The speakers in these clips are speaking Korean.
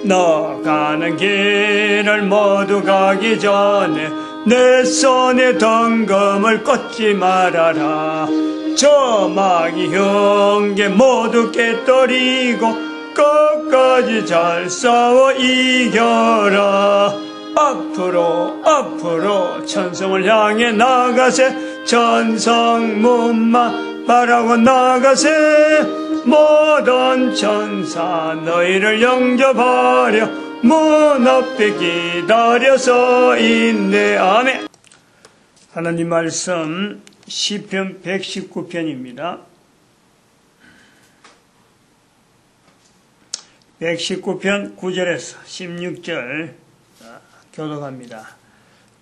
나가는 길을 모두 가기 전에 내 손에 덩금을 꽂지 말아라. 저 마귀 형제 모두 깨뜨리고 끝까지 잘 싸워 이겨라. 앞으로 천성을 향해 나가세. 천성문만 바라고 나가세. 모든 천사 너희를 영접하려 문 앞에 기다려서 있네. 아멘. 하나님 말씀 시편 119편입니다. 119편 9절에서 16절 교독합니다.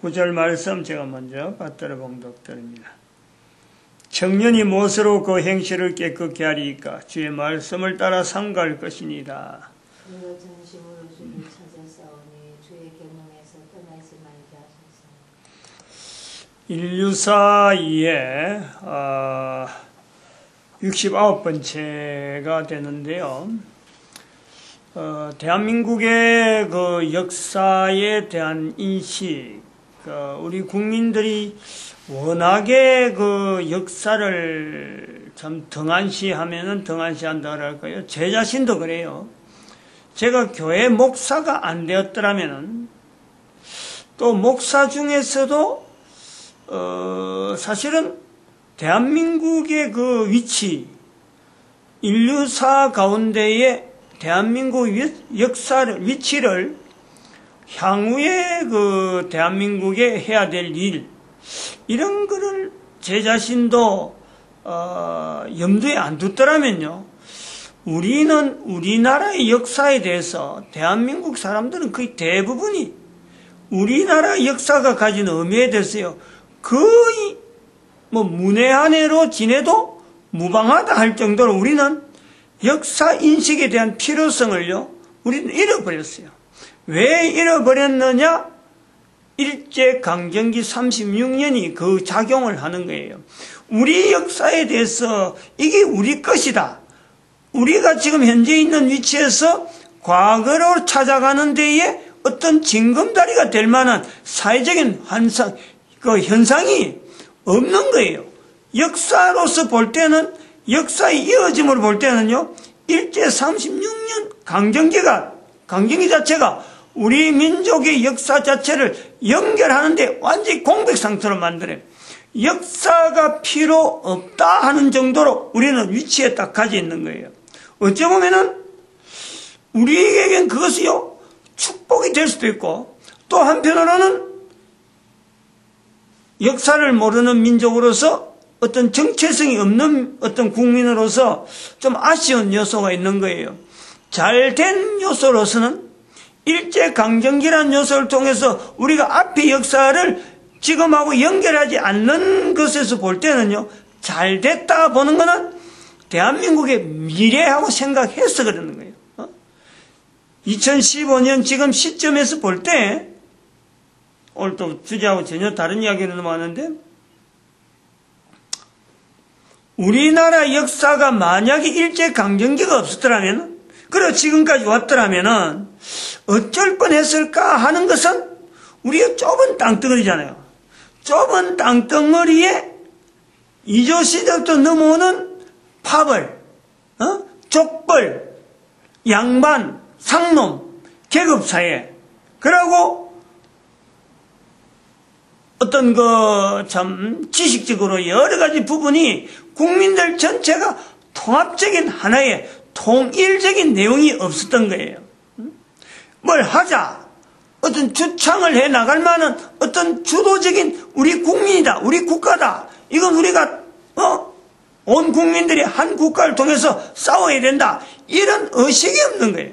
9절 말씀 제가 먼저 받들어 봉독드립니다. 청년이 무엇으로 그 행실을 깨끗게 하리이까? 주의 말씀을 따라 삼갈 것이니라. 내가 전심으로 주를 찾아싸우니 주의 경영에서 떠나지 말게 하소서. 인류사에 69번째가 되는데요. 대한민국의 그 역사에 대한 인식, 우리 국민들이 워낙에 그 역사를 참 등한시하면은 등한시한다 그럴까요? 제 자신도 그래요. 제가 교회 목사가 안 되었더라면은 또 목사 중에서도 사실은 대한민국의 그 위치, 인류사 가운데에 대한민국 역사를, 위치를 향후에 그 대한민국에 해야 될 일, 이런 거를 제 자신도 염두에 안 두더라면요, 우리는 우리나라의 역사에 대해서 대한민국 사람들은 거의 대부분이 우리나라 역사가 가진 의미에 대해서요, 거의 문외한 애로 지내도 무방하다 할 정도로 우리는 역사 인식에 대한 필요성을요, 우리는 잃어버렸어요. 왜 잃어버렸느냐? 일제강점기 36년이 그 작용을 하는 거예요. 우리 역사에 대해서 이게 우리 것이다. 우리가 지금 현재 있는 위치에서 과거로 찾아가는 데에 어떤 징검다리가 될 만한 사회적인 현상이 없는 거예요. 역사로서 볼 때는, 역사의 이어짐으로 볼 때는요, 일제 36년 강점기 자체가 우리 민족의 역사 자체를 연결하는데 완전히 공백 상태로 만들어요. 역사가 필요 없다 하는 정도로 우리는 위치에 딱 가져 있는 거예요. 어찌 보면은 우리에겐 그것이요, 축복이 될 수도 있고, 또 한편으로는 역사를 모르는 민족으로서 어떤 정체성이 없는 어떤 국민으로서 좀 아쉬운 요소가 있는 거예요. 잘된 요소로서는 일제강점기라는 요소를 통해서 우리가 앞의 역사를 지금하고 연결하지 않는 것에서 볼 때는요, 잘됐다 보는 거는 대한민국의 미래하고 생각해서 그러는 거예요. 2015년 지금 시점에서 볼 때, 오늘 또 주제하고 전혀 다른 이야기로 넘어가는데, 우리나라 역사가 만약에 일제강점기가 없었더라면, 그리고 지금까지 왔더라면 어쩔 뻔했을까 하는 것은 우리가 좁은 땅덩어리잖아요. 좁은 땅덩어리에 이조시대부터 넘어오는 파벌, 족벌, 양반, 상놈, 계급사회, 그리고 어떤 참 지식적으로 여러 가지 부분이 국민들 전체가 통합적인 하나의 통일적인 내용이 없었던 거예요. 뭘 하자, 어떤 주창을 해 나갈 만한 어떤 주도적인 우리 국민이다, 우리 국가다, 이건 우리가 온 국민들이 한 국가를 통해서 싸워야 된다, 이런 의식이 없는 거예요.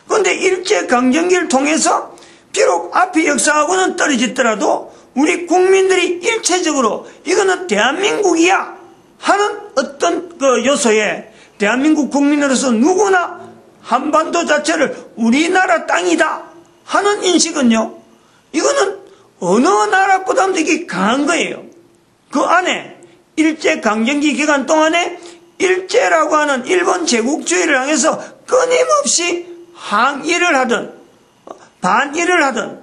그런데 일제강점기를 통해서 비록 앞의 역사하고는 떨어지더라도 우리 국민들이 일체적으로 이거는 대한민국이야 하는 어떤 그 요소에 대한민국 국민으로서 누구나 한반도 자체를 우리나라 땅이다 하는 인식은요, 이거는 어느 나라보다도 되게 강한 거예요. 그 안에 일제강점기 기간 동안에 일제라고 하는 일본 제국주의를 향해서 끊임없이 항일을 하든 반일을 하든,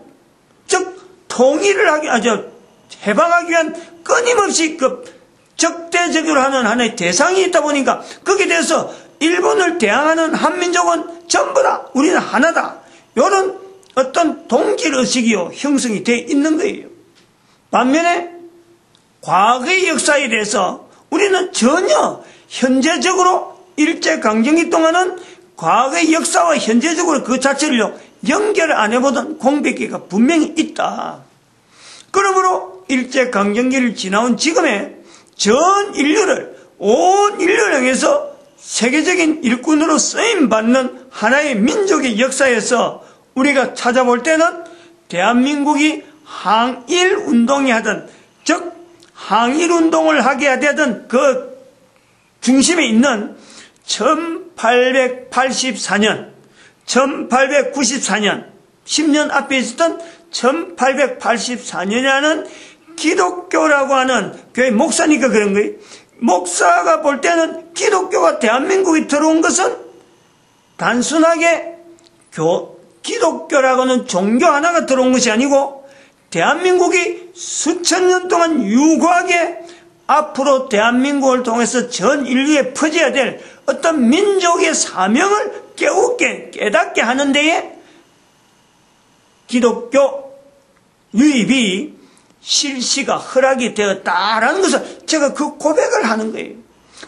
즉 통일을 해방하기 위한 끊임없이 적대적으로 하는 하나의 대상이 있다 보니까 거기에 대해서 일본을 대항하는 한민족은 전부 다 우리는 하나다, 이런 어떤 동질의식이요 형성이 되어 있는 거예요. 반면에 과거의 역사에 대해서 우리는 전혀 현재적으로 일제강점기 동안은 과거의 역사와 현재적으로 그 자체를 연결을 안 해보던 공백기가 분명히 있다. 그러므로 일제강점기를 지나온 지금의 전 인류를, 온 인류를 향해서 세계적인 일꾼으로 쓰임받는 하나의 민족의 역사에서 우리가 찾아볼 때는 대한민국이 항일운동이 하든, 즉 항일운동을 하게 되던 그 중심에 있는 1884년, 1894년, 10년 앞에 있었던 1884년이라는 기독교라고 하는 교회 목사니까 그런 거예요. 목사가 볼 때는 기독교가 대한민국에 들어온 것은 단순하게 기독교라고는 종교 하나가 들어온 것이 아니고 대한민국이 수천 년 동안 유구하게 앞으로 대한민국을 통해서 전 인류에 퍼져야 될 어떤 민족의 사명을 깨닫게 하는 데에 기독교 유입이 실시가 허락이 되었다라는 것을 제가 그 고백을 하는 거예요.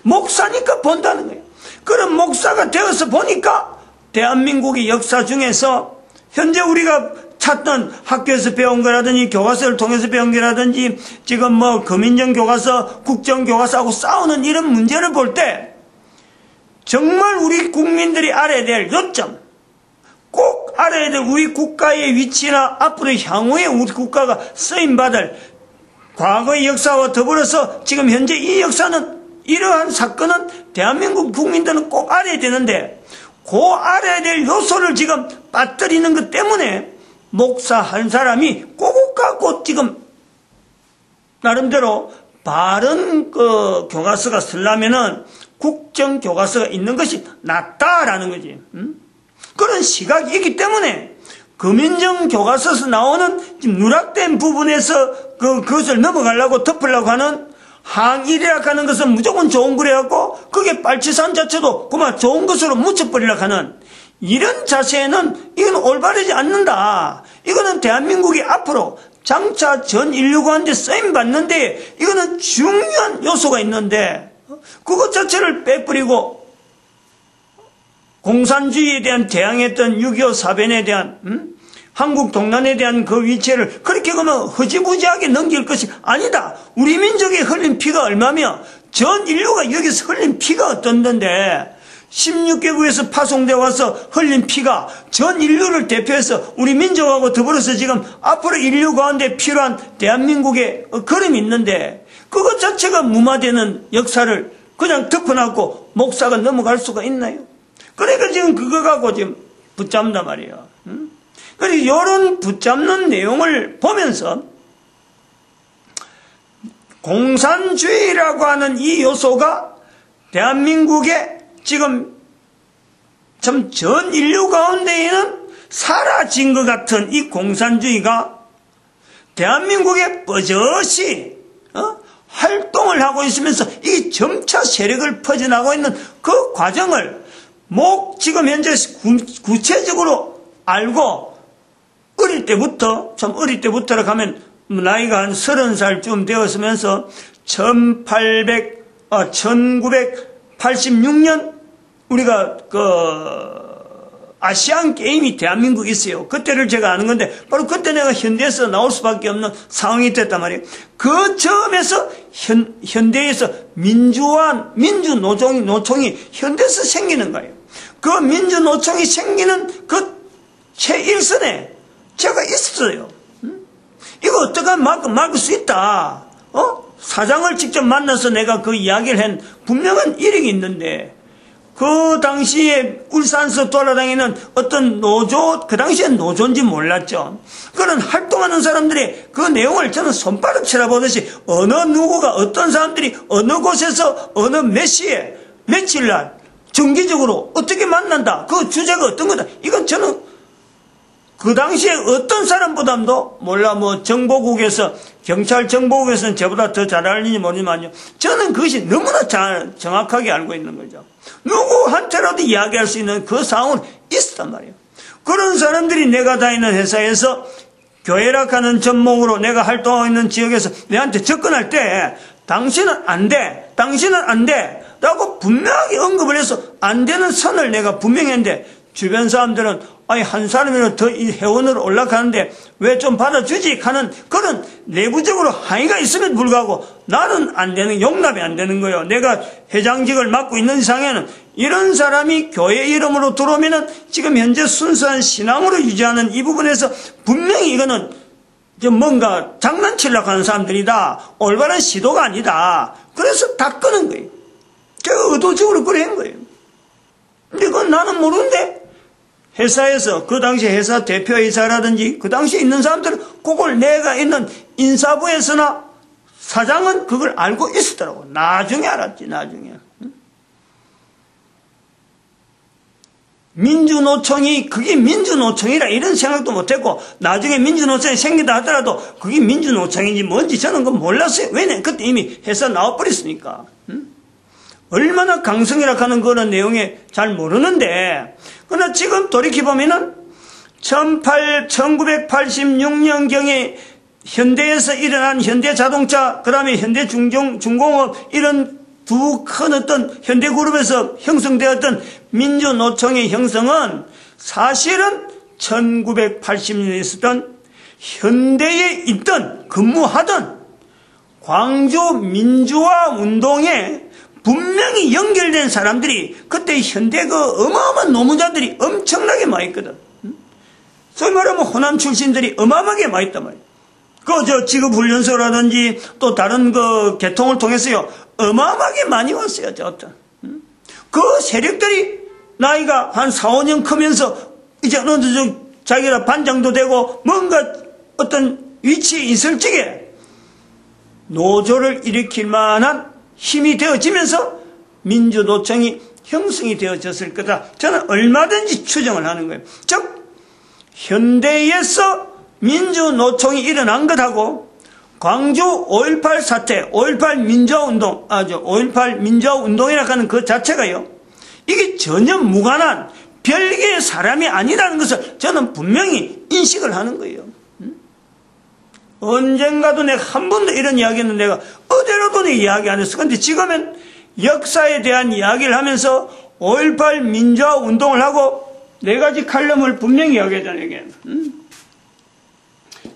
목사니까 본다는 거예요. 그런 목사가 되어서 보니까 대한민국의 역사 중에서 현재 우리가 찾던 학교에서 배운 거라든지 교과서를 통해서 배운 거라든지 지금 금인정 교과서, 국정 교과서하고 싸우는 이런 문제를 볼 때 정말 우리 국민들이 알아야 될 요점, 꼭 알아야 될 우리 국가의 위치나 앞으로 향후에 우리 국가가 쓰임받을 과거의 역사와 더불어서 지금 현재 이 역사는, 이러한 사건은 대한민국 국민들은 꼭 알아야 되는데 그 알아야 될 요소를 지금 빠뜨리는 것 때문에 목사 한 사람이 꼭 갖고 지금 나름대로 바른 교과서가 쓰려면은 국정 교과서가 있는 것이 낫다라는 거지. 그런 시각이 있기 때문에 금인정 교과서에서 나오는 지금 누락된 부분에서 그것을 넘어가려고 덮으려고 하는 항일이라고 하는 것은 무조건 좋은 거래갖고 그게 빨치산 자체도 그만 좋은 것으로 묻혀버리려고 하는 이런 자세는 이건 올바르지 않는다. 이거는 대한민국이 앞으로 장차 전 인류 가운데 쓰임받는데 이거는 중요한 요소가 있는데 그것 자체를 빼버리고 공산주의에 대한 대항했던 6.25 사변에 대한 한국 동란에 대한 그 위치를 그렇게 그러면 허지부지하게 넘길 것이 아니다. 우리 민족이 흘린 피가 얼마며 전 인류가 여기서 흘린 피가 어떤데 16개국에서 파송되어 와서 흘린 피가 전 인류를 대표해서 우리 민족하고 더불어서 지금 앞으로 인류 가운데 필요한 대한민국의 걸음이 있는데 그것 자체가 무마되는 역사를 그냥 덮어놨고 목사가 넘어갈 수가 있나요? 그러니까 지금 그거 갖고 지금 붙잡는단 말이에요. 그래서 이런 붙잡는 내용을 보면서 공산주의라고 하는 이 요소가 대한민국의 지금 참 전 인류 가운데에는 사라진 것 같은 이 공산주의가 대한민국에 버젓이 활동을 하고 있으면서 이 점차 세력을 퍼져나가고 있는 그 과정을 지금 현재 구체적으로 알고 어릴 때부터 가면 나이가 한 30살쯤 되었으면서 1986년 우리가 아시안 게임이 대한민국에 있어요. 그때를 제가 아는 건데 바로 그때 내가 현대에서 나올 수밖에 없는 상황이 됐단 말이에요. 그 점에서 현대에서 민주노총이 현대에서 생기는 거예요. 그 민주노총이 생기는 그 최일선에 제가 있었어요. 이거 어떻게 막을 수 있다. 사장을 직접 만나서 내가 그 이야기를 한 분명한 이력이 있는데 그 당시에 울산서 돌아다니는 어떤 노조, 그 당시엔 노조인지 몰랐죠. 그런 활동하는 사람들의 그 내용을 저는 손바닥 쳐다보듯이 어느 누구가 어떤 사람들이 어느 곳에서 어느 몇 시에 며칠날 정기적으로 어떻게 만난다. 그 주제가 어떤 거다. 이건 저는 그 당시에 어떤 사람보다도 몰라 정보국에서 경찰 정보국에서는 저보다 더 잘 알는지 모르지만요. 저는 그것이 너무나 정확하게 알고 있는 거죠. 누구한테라도 이야기할 수 있는 그 상황은 있었단 말이에요. 그런 사람들이 내가 다니는 회사에서 교회락하는 전목으로 내가 활동하고 있는 지역에서 내한테 접근할 때 당신은 안 돼. 당신은 안 돼. 라고 분명하게 언급을 해서 안 되는 선을 내가 분명히 했는데 주변 사람들은 아니 한 사람이라도 더 이 회원으로 올라가는데 왜 좀 받아주지 하는 그런 내부적으로 항의가 있음에도 불구하고 나는 안 되는 용납이 안 되는 거예요. 내가 회장직을 맡고 있는 이상에는 이런 사람이 교회 이름으로 들어오면은 지금 현재 순수한 신앙으로 유지하는 이 부분에서 분명히 이거는 뭔가 장난치려고 하는 사람들이다. 올바른 시도가 아니다. 그래서 다 끄는 거예요. 제가 의도적으로 그래 한 거예요. 근데 그건 나는 모르는데 회사에서 그 당시 회사 대표이사라든지 그 당시에 있는 사람들은 그걸 내가 있는 인사부에서나 사장은 그걸 알고 있었더라고. 나중에 알았지. 나중에. 민주노총이 그게 민주노총이라 이런 생각도 못했고 나중에 민주노총이 생긴다 하더라도 그게 민주노총인지 뭔지 저는 그건 몰랐어요. 왜냐 그때 이미 회사 나와버렸으니까. 얼마나 강성이라 하는 그런 내용에 잘 모르는데 그러나 지금 돌이켜보면은 1986년경에 현대에서 일어난 현대자동차 그 다음에 현대중공업 이런 두 큰 어떤 현대그룹에서 형성되었던 민주노총의 형성은 사실은 1980년에 있었던 현대에 있던 근무하던 광주 민주화 운동에 분명히 연결된 사람들이 그때 현대 그 어마어마한 노무자들이 엄청나게 많이 있거든. 소위 말하면 호남 출신들이 어마어마하게 많이 있단 말이에요. 직업훈련소라든지 또 다른 그 계통을 통해서요, 어마어마하게 많이 왔어요, 그 세력들이 나이가 한 4, 5년 크면서 이제 어느 정도 자기가 반장도 되고 뭔가 어떤 위치에 있을 적에 노조를 일으킬 만한 힘이 되어지면서 민주노총이 형성이 되어졌을 거다. 저는 얼마든지 추정을 하는 거예요. 즉 현대에서 민주노총이 일어난 것하고 광주 5.18 사태, 5.18 민주화운동, 5.18 민주화운동이라고 하는 그 자체가요, 이게 전혀 무관한 별개의 사람이 아니라는 것을 저는 분명히 인식을 하는 거예요. 언젠가도 내가 한 번도 이런 이야기는 내가 어디로도 내 이야기 안 했어. 근데 지금은 역사에 대한 이야기를 하면서 5.18 민주화 운동을 하고 네 가지 칼럼을 분명히 이야기하잖아요. 이게.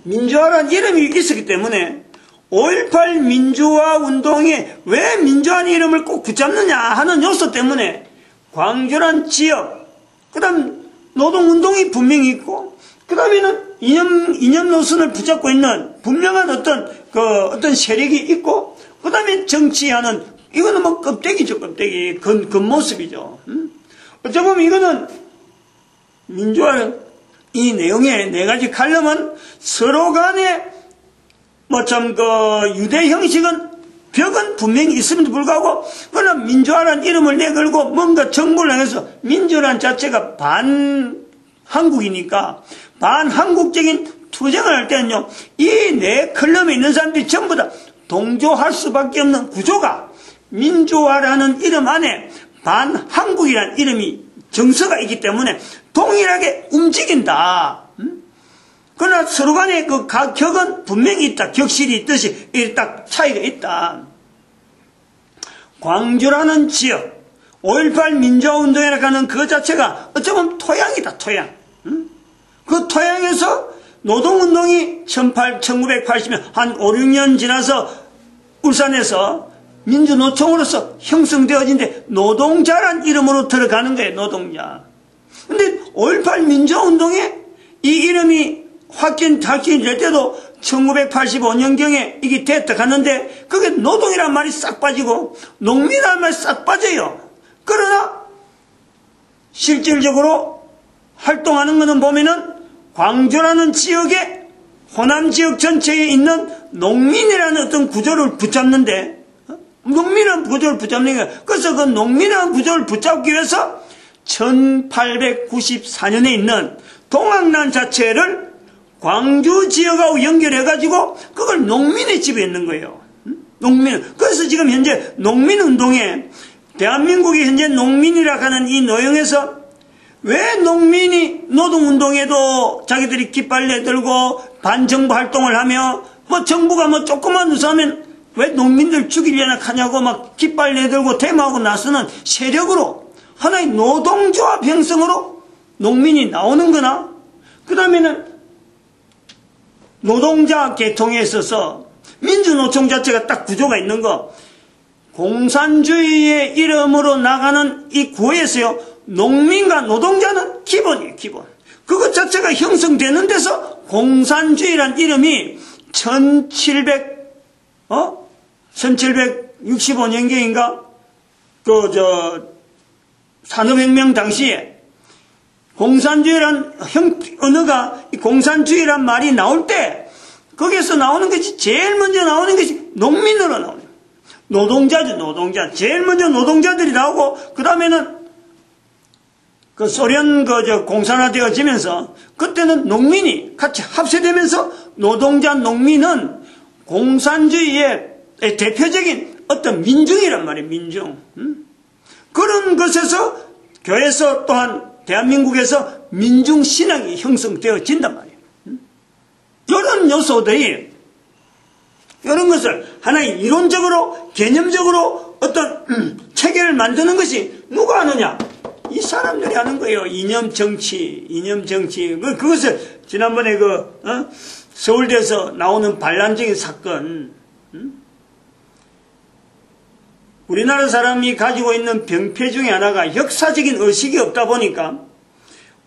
민주화라는 이름이 있었기 때문에 5.18 민주화 운동에 왜 민주화라는 이름을 꼭 붙잡느냐 하는 요소 때문에 광주란 지역, 그 다음 노동운동이 분명히 있고, 그 다음에는 이념 노선을 붙잡고 있는 분명한 어떤 세력이 있고, 그 다음에 정치하는, 이거는 뭐 껍데기죠, 껍데기. 겉모습이죠. 어쩌면 이거는 민주화는 이 내용의 네 가지 칼럼은 서로 간에 유대 형식은 벽은 분명히 있음에도 불구하고, 그러나 민주화라는 이름을 내걸고 뭔가 정부를 향해서 민주라는 자체가 반한국이니까 반한국적인 투쟁을 할 때는요, 이 네 컬럼에 있는 사람들이 전부 다 동조할 수밖에 없는 구조가 민주화라는 이름 안에 반한국이라는 이름이 정서가 있기 때문에 동일하게 움직인다. 그러나 서로 간에 그 격은 분명히 있다. 격실이 있듯이 딱 차이가 있다. 광주라는 지역, 5.18 민주화운동이라고 하는 그 자체가 어쩌면 토양이다, 토양. 그 토양에서 노동운동이 1980년, 한 5, 6년 지나서 울산에서 민주노총으로서 형성되어진데 노동자란 이름으로 들어가는 거예요, 노동자. 근데 5.18 민주화운동에 이 이름이 확진될 때도 1985년경에 이게 됐다 갔는데 그게 노동이란 말이 싹 빠지고 농민이란 말이 싹 빠져요. 그러나 실질적으로 활동하는 것은 보면은 광주라는 지역에 호남 지역 전체에 있는 농민이라는 어떤 구조를 붙잡는데 농민의 구조를 붙잡는 거예요. 그래서 그 농민의 구조를 붙잡기 위해서 1894년에 있는 동학난 자체를 광주 지역하고 연결해가지고 그걸 농민의 집에 있는 거예요. 농민. 그래서 지금 현재 농민운동에 대한민국이 현재 농민이라 하는 이 노형에서 왜 농민이 노동운동에도 자기들이 깃발 내들고 반정부 활동을 하며 뭐 정부가 뭐 조금만 웃으면 왜 농민들 죽이려나 하냐고 막 깃발 내들고 데모하고 나서는 세력으로 하나의 노동조합 형성으로 농민이 나오는 거나 그 다음에는 노동자 계통에 있어서 민주노총 자체가 딱 구조가 있는 거 공산주의의 이름으로 나가는 이 구에서요 농민과 노동자는 기본이에요. 기본. 그것 자체가 형성되는 데서 공산주의란 이름이 1765년경인가 산업혁명 당시에 공산주의란 언어가 공산주의란 말이 나올 때 거기에서 나오는 것이 제일 먼저 나오는 것이 농민으로 나오는 거예요. 노동자죠. 노동자. 제일 먼저 노동자들이 나오고 그 다음에는 그 소련 공산화되어지면서 그때는 농민이 같이 합세되면서 노동자 농민은 공산주의의 대표적인 어떤 민중이란 말이에요. 민중. 그런 것에서 교회에서 또한 대한민국에서 민중신앙이 형성되어진단 말이에요. 이런 요소들이 이런 것을 하나의 이론적으로 개념적으로 어떤 체계를 만드는 것이 누가 하느냐? 이 사람들이 하는 거예요. 이념 정치. 그것을 지난번에 서울대에서 나오는 반란적인 사건. 우리나라 사람이 가지고 있는 병폐 중에 하나가 역사적인 의식이 없다 보니까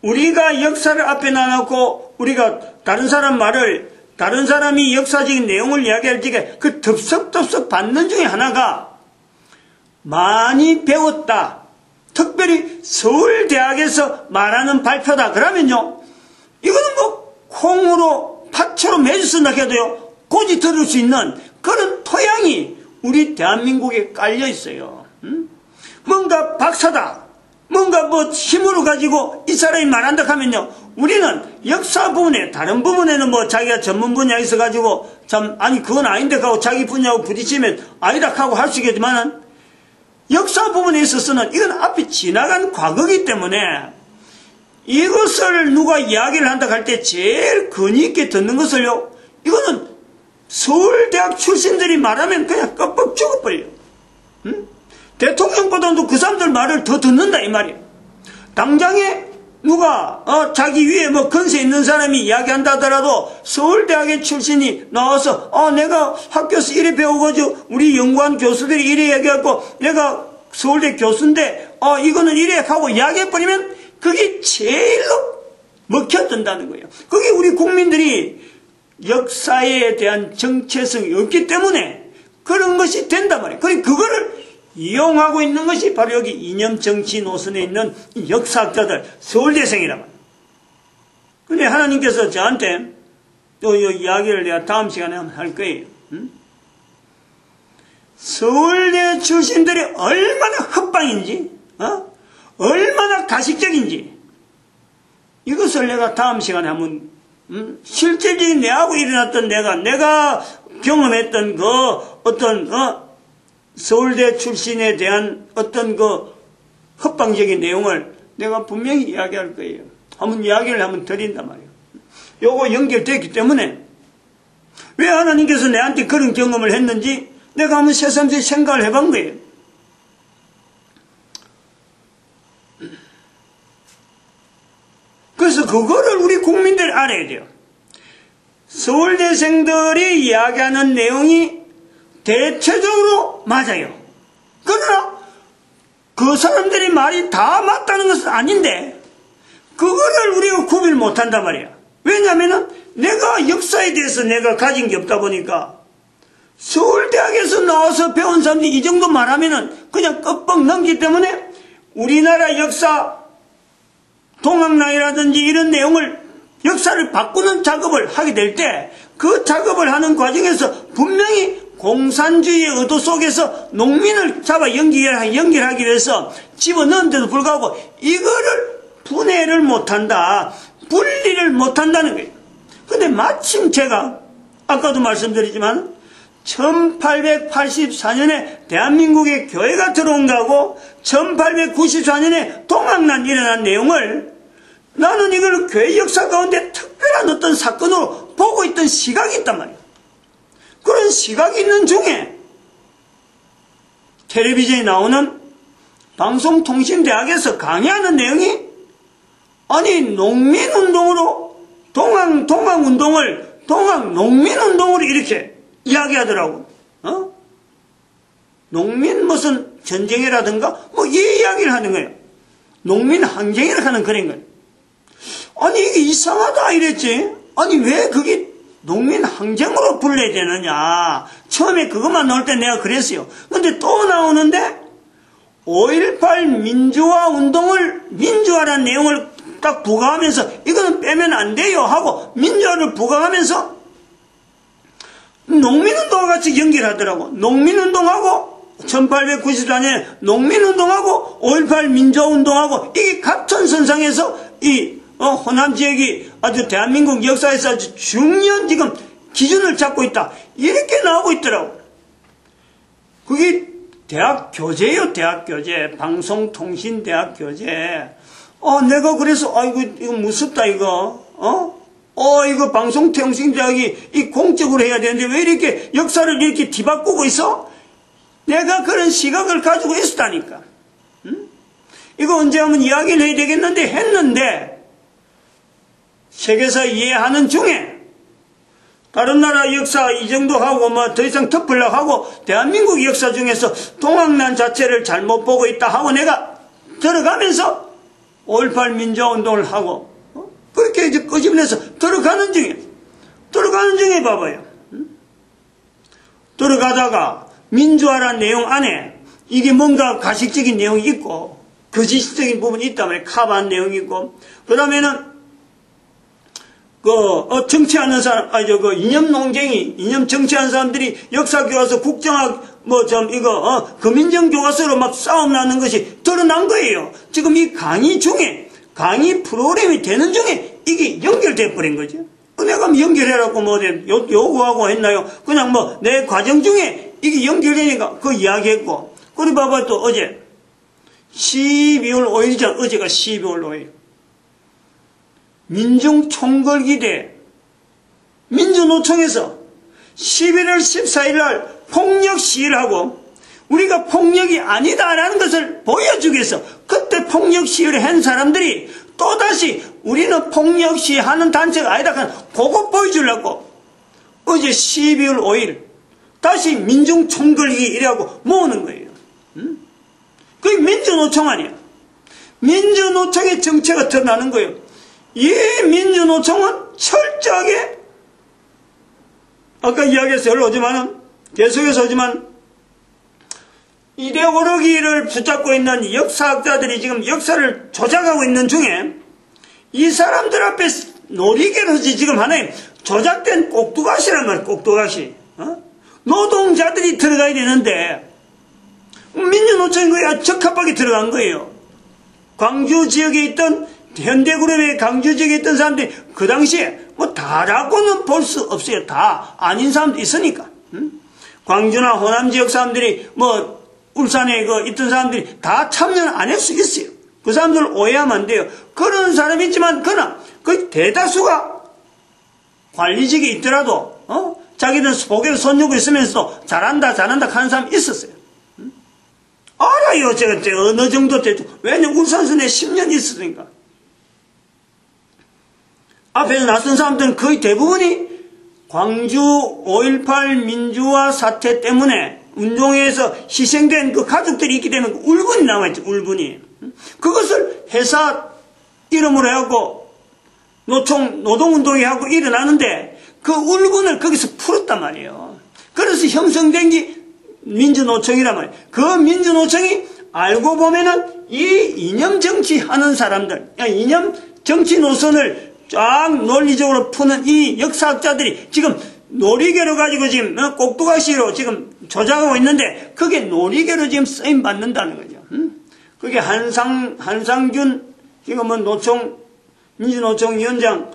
우리가 역사를 앞에 놔놓고 우리가 다른 사람 말을 다른 사람이 역사적인 내용을 이야기할 적에 그 덥석덥석 받는 중에 하나가 많이 배웠다. 특별히 서울대학에서 말하는 발표다. 그러면요. 이거는 뭐 콩으로 팥으로 매주 쓴다 해도요. 고지 들을 수 있는 그런 토양이 우리 대한민국에 깔려 있어요. 뭔가 박사다. 뭔가 뭐 힘으로 가지고 이 사람이 말한다 하면요. 우리는 역사 부분에 다른 부분에는 뭐 자기가 전문 분야에 있어 가지고 참 아니 그건 아닌데 하고 자기 분야하고 부딪히면 아니다 하고 할 수 있겠지만은 역사 부분에 있어서는 이건 앞에 지나간 과거이기 때문에 이것을 누가 이야기를 한다 할 때 제일 근위 있게 듣는 것을요. 이거는 서울대학 출신들이 말하면 그냥 껍벅 죽어버려요. 대통령보다도 그 사람들 말을 더 듣는다 이 말이에요. 당장에 누가 자기 위에 뭐 건세 있는 사람이 이야기한다 하더라도 서울대학의 출신이 나와서 내가 학교에서 이래 배우고죠. 우리 연구한 교수들이 이래 얘기하고 내가 서울대 교수인데 이거는 이래 하고 이야기해버리면 그게 제일로 먹혀든다는 거예요. 그게 우리 국민들이 역사에 대한 정체성이 없기 때문에 그런 것이 된단 말이에요. 그거를 이용하고 있는 것이 바로 여기 이념 정치 노선에 있는 역사학자들, 서울대생이란 말이에요. 근데 하나님께서 저한테 또 이 이야기를 내가 다음 시간에 한번 할 거예요. 서울대 출신들이 얼마나 헛방인지, 얼마나 가식적인지, 이것을 내가 다음 시간에 한번, 실제적인 내하고 일어났던 내가 경험했던 그 어떤, 서울대 출신에 대한 어떤 그 헛방적인 내용을 내가 분명히 이야기할 거예요. 한번 이야기를 한번 드린단 말이에요. 요거 연결되기 때문에 왜 하나님께서 내한테 그런 경험을 했는지 내가 한번 새삼스레 생각을 해본 거예요. 그래서 그거를 우리 국민들이 알아야 돼요. 서울대생들이 이야기하는 내용이 대체적으로 맞아요. 그러나 그 사람들이 말이 다 맞다는 것은 아닌데 그거를 우리가 구별 못한단 말이야. 왜냐하면 내가 역사에 대해서 내가 가진 게 없다 보니까 서울대학에서 나와서 배운 사람들이 이 정도 말하면은 그냥 껍벅 넘기 때문에 우리나라 역사 동학랑이라든지 이런 내용을 역사를 바꾸는 작업을 하게 될 때 그 작업을 하는 과정에서 분명히 공산주의의 의도 속에서 농민을 잡아 연결하기 위해서 집어넣은데도 불구하고 이거를 분해를 못한다, 분리를 못한다는 거예요. 근데 마침 제가 아까도 말씀드리지만 1884년에 대한민국에 교회가 들어온 거하고 1894년에 동학난 일어난 내용을 나는 이걸 교회 역사 가운데 특별한 어떤 사건으로 보고 있던 시각이 있단 말이에요. 그런 시각이 있는 중에 텔레비전에 나오는 방송통신대학에서 강의하는 내용이 아니 농민운동으로 동학운동을 동학농민운동으로 이렇게 이야기하더라고. 농민 무슨 전쟁이라든가 뭐 이 이야기를 하는 거예요. 농민 항쟁이라 하는 그런 거예요. 아니 이게 이상하다 이랬지. 아니 왜 그게 농민 항쟁으로 불러야 되느냐. 처음에 그것만 나올 때 내가 그랬어요. 근데 또 나오는데 5.18 민주화 운동을 민주화라는 내용을 딱 부과하면서 이거는 빼면 안 돼요 하고 민주화를 부과하면서 농민운동과 같이 연결하더라고. 농민운동하고 1894년에 농민운동하고 5.18 민주화운동하고 이게 갑천선상에서 이 호남 지역이 아주 대한민국 역사에서 아주 중요한 지금 기준을 잡고 있다. 이렇게 나오고 있더라고. 그게 대학 교재예요. 대학 교재. 방송통신대학 교재. 내가 그래서 아이고 이거 무섭다 이거. 이거 방송통신대학이 이 공적으로 해야 되는데 왜 이렇게 역사를 이렇게 뒤바꾸고 있어? 내가 그런 시각을 가지고 있었다니까. 이거 언제 한번 이야기를 해야 되겠는데 했는데 세계사 이해하는 중에 다른 나라 역사 이 정도 하고 뭐 더 이상 덮으려고 하고 대한민국 역사 중에서 동학난 자체를 잘못 보고 있다 하고 내가 들어가면서 5.18 민주화운동을 하고 그렇게 이제 끄집어내서 들어가는 중에 봐봐요. 들어가다가 민주화라는 내용 안에 이게 뭔가 가식적인 내용이 있고 거짓적인 부분이 있단 말이에요. 카바한 내용이 있고 그 다음에는 정치하는 사람, 이념 농쟁이, 이념 정치하는 사람들이 역사 교과서, 국정학, 금인정 교과서로 막 싸움 나는 것이 드러난 거예요. 지금 이 강의 중에, 강의 프로그램이 되는 중에 이게 연결돼 버린 거죠. 내가 연결해라고 요구하고 했나요? 그냥 내 과정 중에 이게 연결되니까 그 이야기했고. 그리고 봐봐 또 어제, 12월 5일이잖아. 어제가 12월 5일. 민중총궐기대 민주노총에서 11월 14일 날 폭력 시위를 하고 우리가 폭력이 아니다라는 것을 보여주기 위해서 그때 폭력 시위를 한 사람들이 또다시 우리는 폭력 시위하는 단체가 아니다. 그거 보여주려고 어제 12월 5일 다시 민중총궐기이라고 모으는 거예요. 그게 민주노총 아니야. 민주노총의 정체가 드러나는 거예요. 이 민주노총은 철저하게 아까 이야기했어요. 계속해서 하지만 이데올로기를 붙잡고 있는 역사학자들이 지금 역사를 조작하고 있는 중에 이 사람들 앞에 놀이개로지 지금 하나의 조작된 꼭두가시란 말이에요. 꼭두가시. 노동자들이 들어가야 되는데 민주노총이 거의 적합하게 들어간 거예요. 광주 지역에 있던 현대그룹의 광주 지역에 있던 사람들이 그 당시에 다라고는 볼 수 없어요. 다 아닌 사람도 있으니까. 광주나 호남 지역 사람들이 울산에 있던 사람들이 다 참여는 안 할 수 있어요. 그 사람들을 오해하면 안 돼요. 그런 사람이 있지만 그러나 거의 대다수가 관리직에 있더라도 자기들 보기를 손주고 있으면서도 잘한다 하는 사람이 있었어요. 알아요. 제가 어느 정도 됐죠. 왜냐면 울산에서 내 10년 있었으니까. 앞에서 나선 사람들은 거의 대부분이 광주 5.18 민주화 사태 때문에 운동회에서 희생된 그 가족들이 있기 때문에 울분이 남아있죠. 울분이. 그것을 회사 이름으로 해갖고 노동운동이 하고 일어나는데 그 울분을 거기서 풀었단 말이에요. 그래서 형성된 게 민주노총이란 말이에요. 그 민주노총이 알고 보면은 이 이념 정치 하는 사람들, 이념 정치 노선을 쫙 논리적으로 푸는 이 역사학자들이 지금 놀이개로 가지고 지금 꼭두각시로 지금 조작하고 있는데 그게 놀이개로 지금 쓰임 받는다는 거죠. 그게 한상균 지금 민주노총 위원장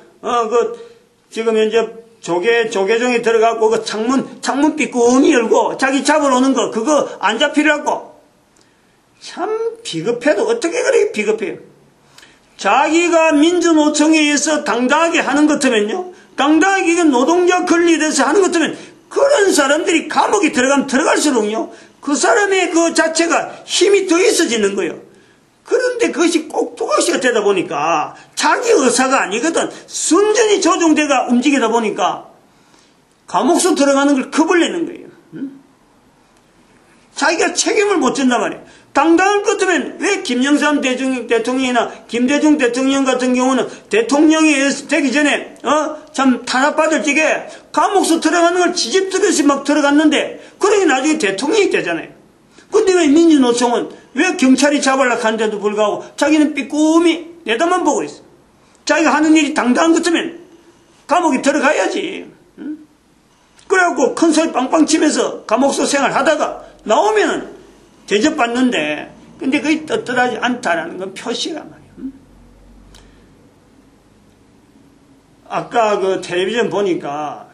지금 현재 조계종에 들어가고 그 창문 삐꾸니 열고 자기 잡으러 오는 거 그거 안 잡히려고 참 비겁해도 어떻게 그렇게 비겁해요. 자기가 민주노총에 의해서 당당하게 하는 것 같으면요, 당당하게 노동자 권리에 대해서 하는 것 같으면 그런 사람들이 감옥에 들어가면 들어갈수록요 그 사람의 그 자체가 힘이 더 있어지는 거예요. 그런데 그것이 꼭두각시가 되다 보니까 자기 의사가 아니거든 순전히 조종대가 움직이다 보니까 감옥소 들어가는 걸 겁을 내는 거예요. 자기가 책임을 못 진단 말이에요. 당당할 것 같으면 왜 김영삼 대통령이나 김대중 대통령 같은 경우는 대통령이 되기 전에 참 탄압받을 적에 감옥소 들어가는 걸 지집들듯이 막 들어갔는데 그러니 나중에 대통령이 되잖아요. 근데 왜 민주노총은 왜 경찰이 잡으려고 하는데도 불구하고 자기는 삐꾸미 내다만 보고 있어. 자기가 하는 일이 당당한 것 같으면 감옥에 들어가야지. 그래갖고 큰 소리 빵빵 치면서 감옥소 생활하다가 나오면은 대접받는데 근데 그게 떳떳하지 않다라는 건 표시란 말이에요. 아까 그 텔레비전 보니까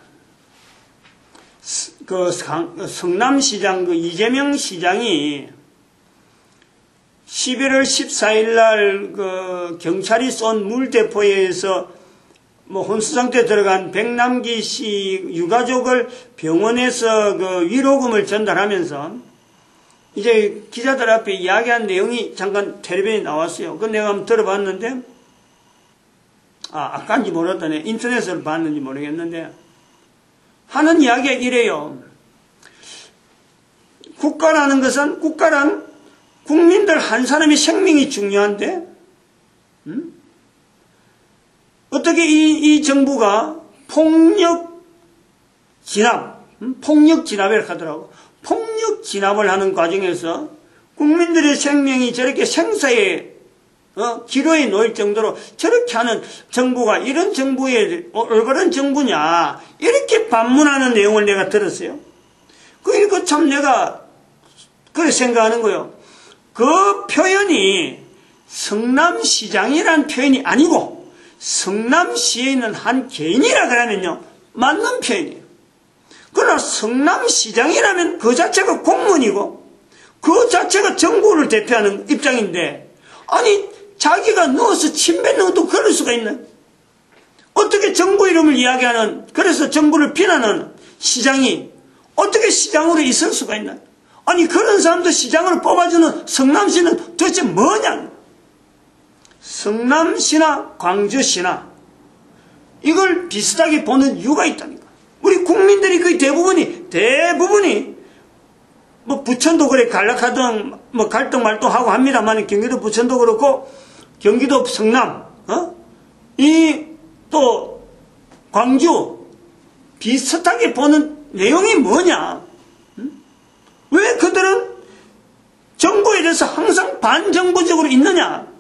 그 성남시장 그 이재명 시장이 11월 14일 날 그 경찰이 쏜 물대포에 의해서 혼수 상태에 들어간 백남기 씨 유가족을 병원에서 그 위로금을 전달하면서 이제 기자들 앞에 이야기한 내용이 잠깐 텔레비전에 나왔어요. 그건 내가 한번 들어봤는데, 아까인지 모르겠다네. 인터넷으로 봤는지 모르겠는데, 하는 이야기가 이래요. 국가란 국민들 한 사람의 생명이 중요한데, 어떻게 이 정부가 폭력 진압이라고 하더라고. 폭력 진압을 하는 과정에서 국민들의 생명이 저렇게 생사의 기로에 놓일 정도로 저렇게 하는 정부가 이런 정부에 올바른 정부냐 이렇게 반문하는 내용을 내가 들었어요. 그러니까 참 내가 그렇게 생각하는 거예요. 그 표현이 성남시장이라는 표현이 아니고 성남시에 있는 한 개인이라 그러면요 맞는 표현이에요. 그러나 성남시장이라면 그 자체가 공무원이고 그 자체가 정부를 대표하는 입장인데 아니 자기가 누워서 침 뱉는 것도 그럴 수가 있나? 어떻게 정부 이름을 이야기하는 그래서 정부를 비난하는 시장이 어떻게 시장으로 있을 수가 있나? 아니 그런 사람도 시장으로 뽑아주는 성남시는 도대체 뭐냐? 성남시나 광주시나 이걸 비슷하게 보는 이유가 있다니까. 우리 국민들이 거의 대부분이 뭐 부천도 그래 간략하던 뭐 갈등 말동하고 합니다만 경기도 부천도 그렇고 경기도 성남 또 광주 비슷하게 보는 내용이 뭐냐? 왜 그들은 정부에 대해서 항상 반정부적으로 있느냐?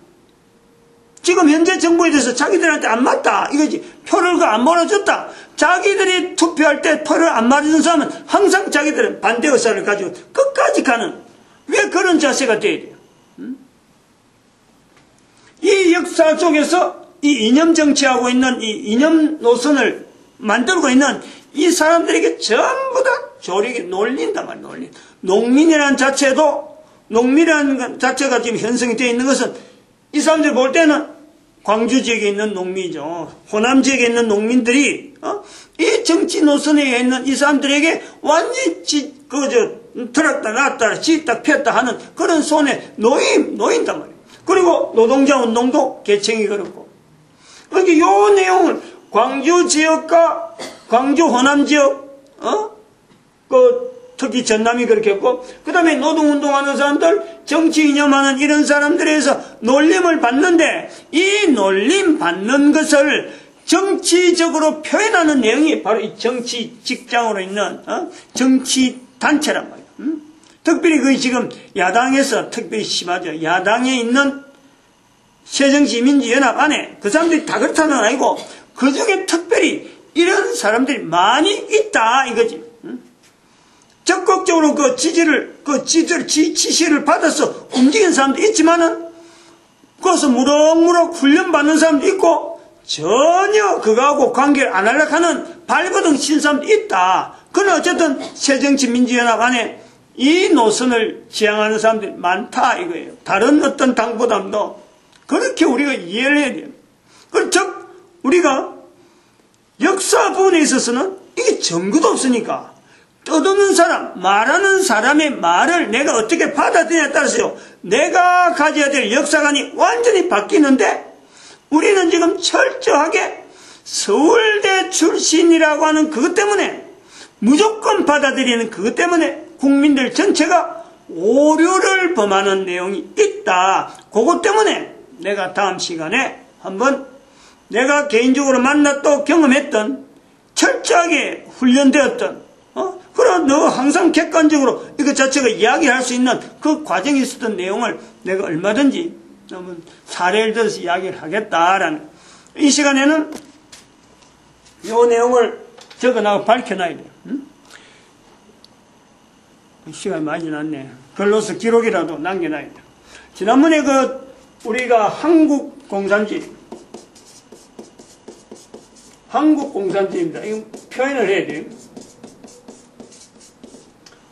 지금 현재 정부에 대해서 자기들한테 안 맞다 이거지. 표를 안 몰아줬다. 자기들이 투표할 때 표를 안 맞는 사람은 항상 자기들은 반대 의사를 가지고 끝까지 가는 왜 그런 자세가 돼야 돼요? 이 역사 속에서 이 이념 정치하고 있는 이 이념 노선을 만들고 있는 이 사람들에게 전부 다 조리게 놀린단 말이에요. 놀린다. 농민이라는 자체가 지금 형성이 되어 있는 것은 이 사람들이 볼 때는 광주 지역에 있는 농민이죠. 호남 지역에 있는 농민들이 이 정치 노선에 있는 이 사람들에게 완전히 들었다 놨다 지었다 폈다 하는 그런 손에 놓인단 말이에요. 그리고 노동자 운동도 계층이 그렇고. 그러니까 이 내용을 광주 지역과 광주 호남 지역 특히 전남이 그렇게 했고 그 다음에 노동운동하는 사람들 정치 이념하는 이런 사람들에서 놀림을 받는데 이 놀림 받는 것을 정치적으로 표현하는 내용이 바로 이 정치 직장으로 있는 정치 단체란 말이에요. 특별히 그 지금 야당에서 특별히 심하죠. 야당에 있는 새정치민주연합 안에 그 사람들이 다 그렇다는 건 아니고 그 중에 특별히 이런 사람들이 많이 있다 이거지. 적극적으로 그 지시를 받아서 움직이는 사람도 있지만은 거기서 무럭무럭 훈련받는 사람도 있고 전혀 그거하고 관계를 안 하려고 하는 발버둥 친 사람도 있다. 그러나 어쨌든 새정치민주연합 안에 이 노선을 지향하는 사람들이 많다 이거예요. 다른 어떤 당보다도 그렇게 우리가 이해를 해야 돼요. 즉 우리가 역사 부분에 있어서는 이게 증거도 없으니까 떠드는 사람, 말하는 사람의 말을 내가 어떻게 받아들이냐에 따라서요, 내가 가져야 될 역사관이 완전히 바뀌는데 우리는 지금 철저하게 서울대 출신이라고 하는 그것 때문에 무조건 받아들이는 그것 때문에 국민들 전체가 오류를 범하는 내용이 있다. 그것 때문에 내가 다음 시간에 한번 내가 개인적으로 만났고 경험했던 철저하게 훈련되었던 그럼 너 항상 객관적으로 이것 자체가 이야기할 수 있는 그 과정에 있었던 내용을 내가 얼마든지 사례를 들어서 이야기를 하겠다라는 이 시간에는 이 내용을 적어나가 밝혀놔야 돼요. 시간이 많이 지났네. 글로서 기록이라도 남겨놔야 돼요. 지난번에 우리가 한국공산주의입니다. 이거 표현을 해야 돼요.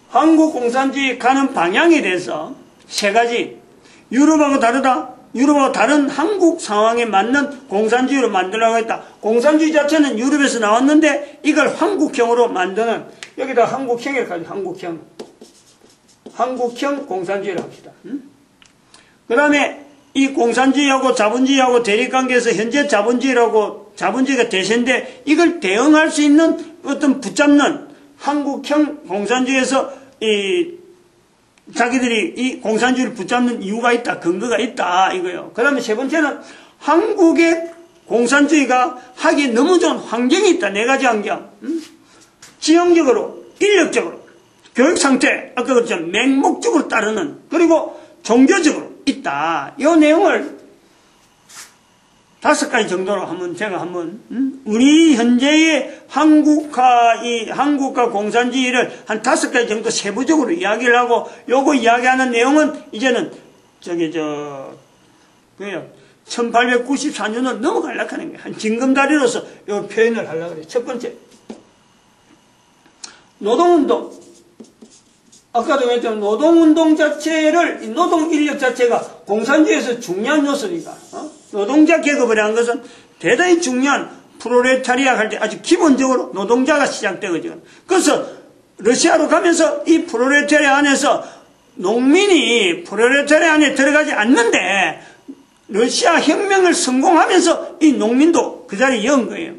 한국공산주의 가는 방향에 대해서 세 가지, 유럽하고 다르다. 유럽하고 다른 한국 상황에 맞는 공산주의로 만들려고 했다. 공산주의 자체는 유럽에서 나왔는데 이걸 한국형으로 만드는, 여기다 한국형이라고 하죠. 한국형 공산주의를 합시다. 그 다음에 이 공산주의하고 자본주의하고 대립관계에서 현재 자본주의가 대세인데 이걸 대응할 수 있는 어떤 붙잡는 한국형 공산주의에서 자기들이 이 공산주의를 붙잡는 이유가 있다, 근거가 있다 이거요. 그 다음에 세 번째는 한국의 공산주의가 하기 너무 좋은 환경이 있다. 네 가지 환경. 지형적으로, 인력적으로, 교육 상태, 아까 그랬잖아요. 맹목적으로 따르는, 그리고 종교적으로 있다. 이 내용을 5가지 정도로 제가 우리 현재의 한국과 공산주의를 한 5가지 정도 세부적으로 이야기를 하고, 요거 이야기하는 내용은 이제는 1894년은 넘어가려고 하는 거예요. 한 징검다리로서 요 표현을 하려고 그래요. 첫 번째, 노동운동. 아까도 했지만 노동운동 자체를, 노동 인력 자체가 공산주의에서 중요한 요소니까, 노동자 계급이라는 것은 대단히 중요한 프롤레타리아 할 때 아주 기본적으로 노동자가 시작되거든요. 그래서 러시아로 가면서 이 프롤레타리아 안에서 농민이 프롤레타리아 안에 들어가지 않는데 러시아 혁명을 성공하면서 이 농민도 그 자리에 연 거예요.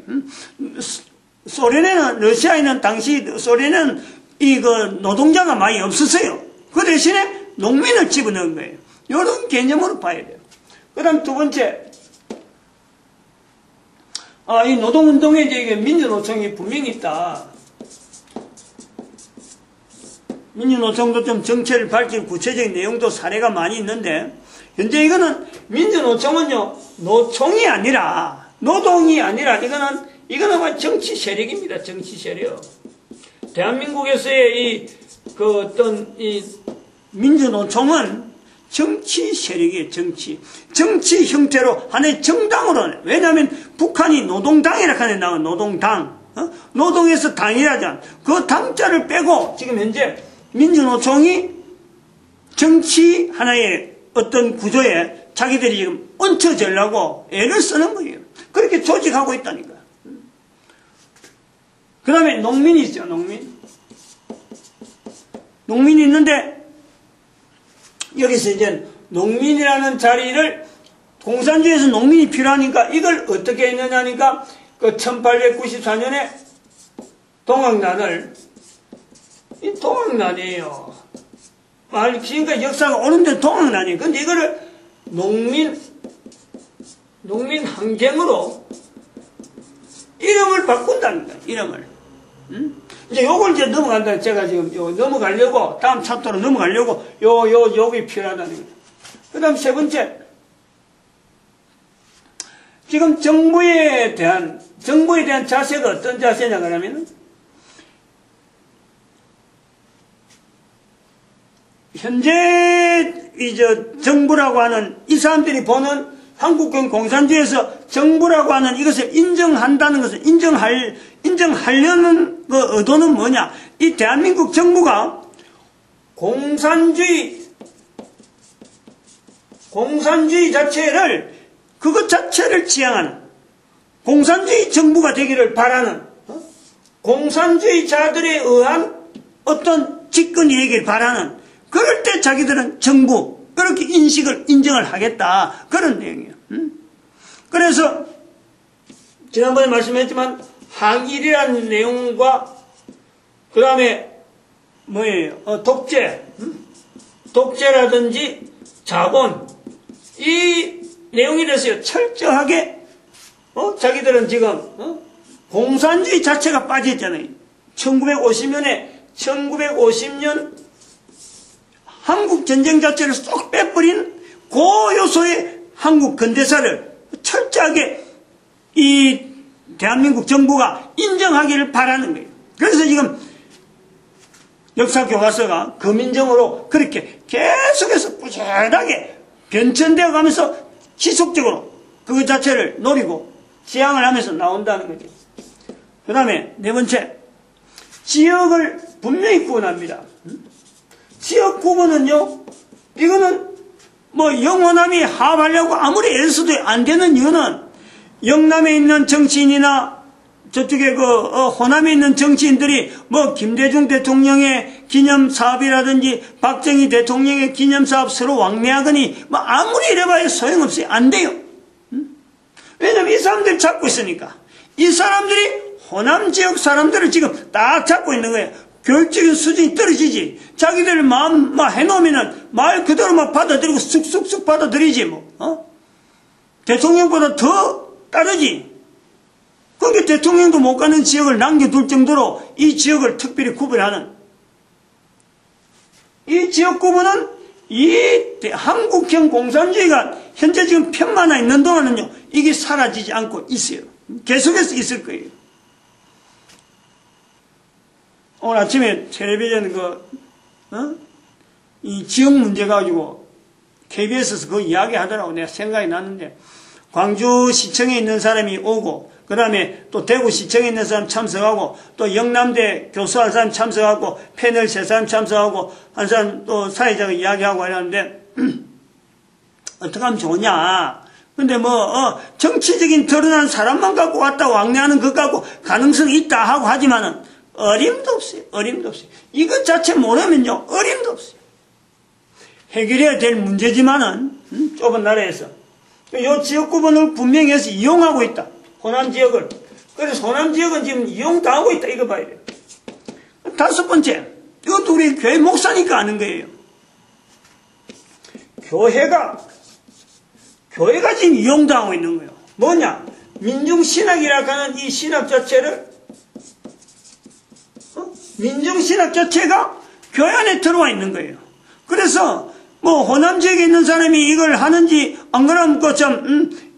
러시아에는 당시 소련에는 노동자가 많이 없었어요. 그 대신에 농민을 집어넣은 거예요. 이런 개념으로 봐야 돼요. 그 다음 두 번째, 이 노동운동에 이제 민주노총이 분명히 있다. 민주노총도 좀 정체를 밝히는 구체적인 내용도 사례가 많이 있는데, 현재 이거는, 민주노총은요, 노총이 아니라, 노동이 아니라, 이거는 정치 세력입니다. 정치 세력. 대한민국에서의 이 민주노총은 정치 세력이에요, 정치 형태로 하나의 정당으로. 왜냐하면 북한이 노동당이라고 하는 나온 노동당. 노동에서 당이라잖아. 그 당자를 빼고 지금 현재 민주노총이 정치 하나의 어떤 구조에 자기들이 지금 얹혀지려고 애를 쓰는 거예요. 그렇게 조직하고 있다니까. 그 다음에 농민이 있죠, 농민이 있는데, 여기서 이제 농민이라는 자리를, 공산주의에서 농민이 필요하니까 이걸 어떻게 했느냐니까, 1894년에 이 동학난이에요. 그러니까 역사가 오는데 동학난이에요. 근데 이거를 농민 항쟁으로 이름을 바꾼다니까, 이름을. 이제 요걸 이제 넘어간다. 제가 지금 넘어가려고, 다음 챕터로 넘어가려고, 요게 필요하다는 거죠. 그 다음 세 번째. 지금 정부에 대한 정부에 대한 자세가 어떤 자세냐 그러면 현재 정부라고 하는 이 사람들이 보는 한국형 공산주의에서 정부라고 하는 이것을 인정한다는 것을 인정하려는 그 의도는 뭐냐? 이 대한민국 정부가 공산주의 자체를 그것 자체를 지향하는 공산주의 정부가 되기를 바라는 공산주의자들에 의한 어떤 집권이 되길 바라는 그럴 때 자기들은 정부 그렇게 인정을 하겠다 그런 내용이에요. 그래서 지난번에 말씀했지만 항일이라는 내용과 그 다음에 뭐예요? 독재라든지 자본 이 내용에 대해서 철저하게 자기들은 지금 공산주의 자체가 빠져있잖아요. 1950년 한국 전쟁 자체를 쏙 빼버린 그 요소의 한국 근대사를 철저하게 이 대한민국 정부가 인정하기를 바라는 거예요. 그래서 지금 역사 교과서가 금인정으로 그렇게 계속해서 꾸준하게 변천되어 가면서 지속적으로 그 자체를 노리고 지향을 하면서 나온다는 거죠. 그 다음에 네 번째, 지역을 분명히 구분합니다. 지역 구분은요, 이거는 뭐 영호남이 합하려고 아무리 애써도 안 되는 이유는 영남에 있는 정치인이나 저쪽에 호남에 있는 정치인들이 뭐 김대중 대통령의 기념사업이라든지 박정희 대통령의 기념사업 서로 왕래하거니 뭐 아무리 이래봐야 소용없어요. 안 돼요. 왜냐면 이 사람들이 잡고 있으니까. 이 사람들이 호남 지역 사람들을 지금 딱 잡고 있는 거예요. 교육적인 수준이 떨어지지. 자기들 마음 해놓으면은 말 그대로 막 받아들이고 쑥쑥쑥 받아들이지 뭐. 대통령보다 더 따르지. 거기 대통령도 못 가는 지역을 남겨둘 정도로 이 지역을 특별히 구분하는 이 지역 구분은 이 한국형 공산주의가 현재 지금 편만나 있는 동안은요 이게 사라지지 않고 있어요. 계속해서 있을 거예요. 오늘 아침에 텔레비전 이 지역 문제 가지고 KBS에서 그 이야기 하더라고. 내가 생각이 났는데 광주시청에 있는 사람이 오고 그 다음에 또 대구시청에 있는 사람 참석하고 또 영남대 교수 한 사람 참석하고 패널 세 사람 참석하고 한 사람 또 사회자가 이야기하고 하는데 어떻게 하면 좋냐. 근데 정치적인 드러난 사람만 갖고 왔다 왕래하는 것 갖고 가능성이 있다 하고 하지만은 어림도 없어요. 어림도 없어요. 이것 자체 모르면요 어림도 없어요. 해결해야 될 문제지만은 좁은 나라에서 이 지역 구분을 분명히 해서 이용하고 있다. 호남 지역을. 그래서 호남 지역은 지금 이용당하고 있다. 이거 봐야 돼요. 다섯 번째, 이것도 우리 교회 목사니까 아는 거예요. 교회가 지금 이용당하고 있는 거예요. 뭐냐? 민중신학이라고 하는 이 신학 자체를 민중신학 자체가 교회 안에 들어와 있는 거예요. 그래서 호남 지역에 있는 사람이 이걸 하는지 안 그러면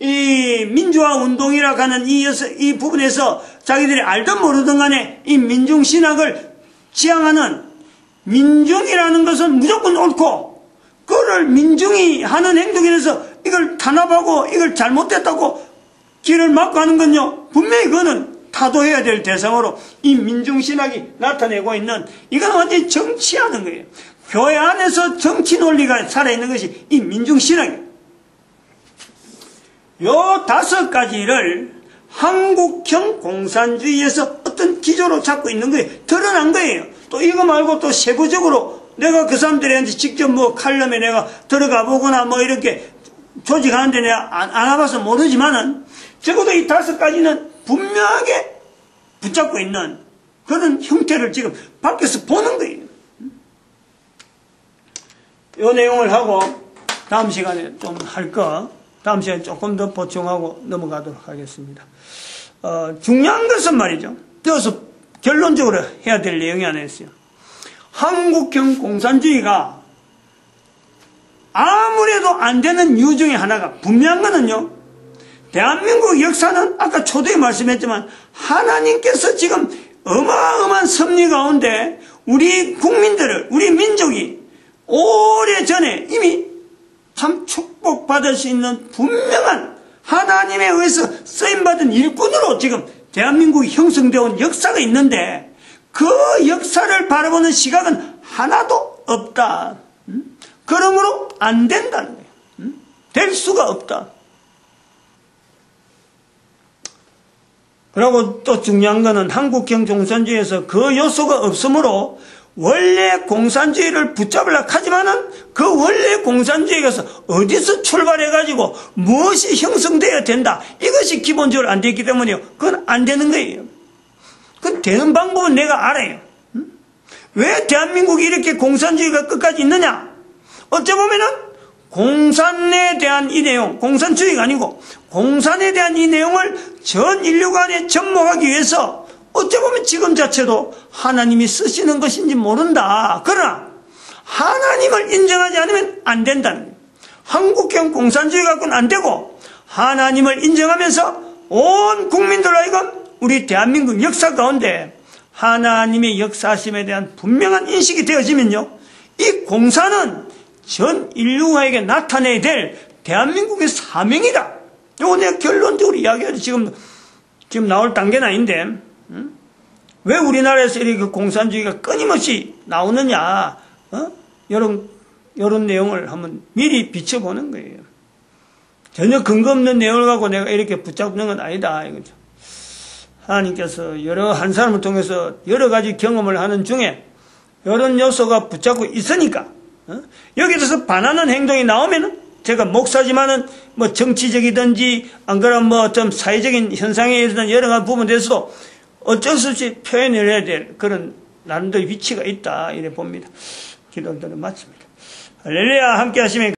이 민주화 운동이라고 하는 이 부분에서 자기들이 알든 모르든 간에 이 민중신학을 지향하는 민중이라는 것은 무조건 옳고 그거를 민중이 하는 행동에 대해서 이걸 탄압하고 이걸 잘못됐다고 길을 막고 하는 건요 분명히 그거는 타도해야 될 대상으로 이 민중신학이 나타내고 있는 이건 완전히 정치하는 거예요. 교회 안에서 정치 논리가 살아있는 것이 이 민중신학이에요. 요 다섯 가지를 한국형 공산주의에서 어떤 기조로 잡고 있는 거예요. 드러난 거예요. 또 이거 말고 또 세부적으로 내가 그 사람들한테 직접 칼럼에 내가 들어가 보거나 이렇게 조직하는데 내가 안 와봐서 모르지만은 적어도 이 다섯 가지는 분명하게 붙잡고 있는 그런 형태를 지금 밖에서 보는 거예요. 이 내용을 하고 다음 시간에 좀 다음 시간에 조금 더 보충하고 넘어가도록 하겠습니다. 중요한 것은 말이죠. 여기서 결론적으로 해야 될 내용이 하나 있어요. 한국형 공산주의가 아무래도 안 되는 이유 중에 하나가 분명한 거는요. 대한민국 역사는 아까 초대에 말씀했지만 하나님께서 지금 어마어마한 섭리 가운데 우리 국민들을, 우리 민족이 오래전에 이미 참 축복받을 수 있는 분명한 하나님에 의해서 쓰임받은 일꾼으로 지금 대한민국이 형성되어 온 역사가 있는데 그 역사를 바라보는 시각은 하나도 없다. 그러므로 안 된다는 거예요. 될 수가 없다. 그리고 또 중요한 거는 한국형 공산주의에서 그 요소가 없으므로 원래 공산주의를 붙잡으려고 하지만은 그 원래 공산주의가 어디서 출발해가지고 무엇이 형성되어야 된다. 이것이 기본적으로 안 되기 때문에요. 그건 안 되는 거예요. 그 되는 방법은 내가 알아요. 왜 대한민국이 이렇게 공산주의가 끝까지 있느냐? 어쩌보면은 공산에 대한 이 내용, 공산주의가 아니고 공산에 대한 이 내용을 전 인류 간에 접목하기 위해서 어쩌보면 지금 자체도 하나님이 쓰시는 것인지 모른다. 그러나 하나님을 인정하지 않으면 안 된다는 거예요. 한국형 공산주의 갖고는 안 되고 하나님을 인정하면서 온 국민들 하여금 우리 대한민국 역사 가운데 하나님의 역사심에 대한 분명한 인식이 되어지면요, 이 공산은 전 인류에게 나타내야 될 대한민국의 사명이다. 이거 내가 결론적으로 이야기하지 지금 나올 단계는 아닌데, 왜 우리나라에서 이렇게 공산주의가 끊임없이 나오느냐, 이런 내용을 한번 미리 비춰보는 거예요. 전혀 근거 없는 내용을 갖고 내가 이렇게 붙잡는 건 아니다, 이거죠. 하나님께서 한 사람을 통해서 여러 가지 경험을 하는 중에 이런 요소가 붙잡고 있으니까, 여기에 대해서 반하는 행동이 나오면은 제가 목사지만은 뭐 정치적이든지 안 그러면 뭐 좀 사회적인 현상에 대한 여러 가지 부분에 대해서도 어쩔 수 없이 표현을 해야 될 그런 나름대로 위치가 있다, 이래 봅니다. 기도를 마칩니다. 할렐루야. 함께 하시면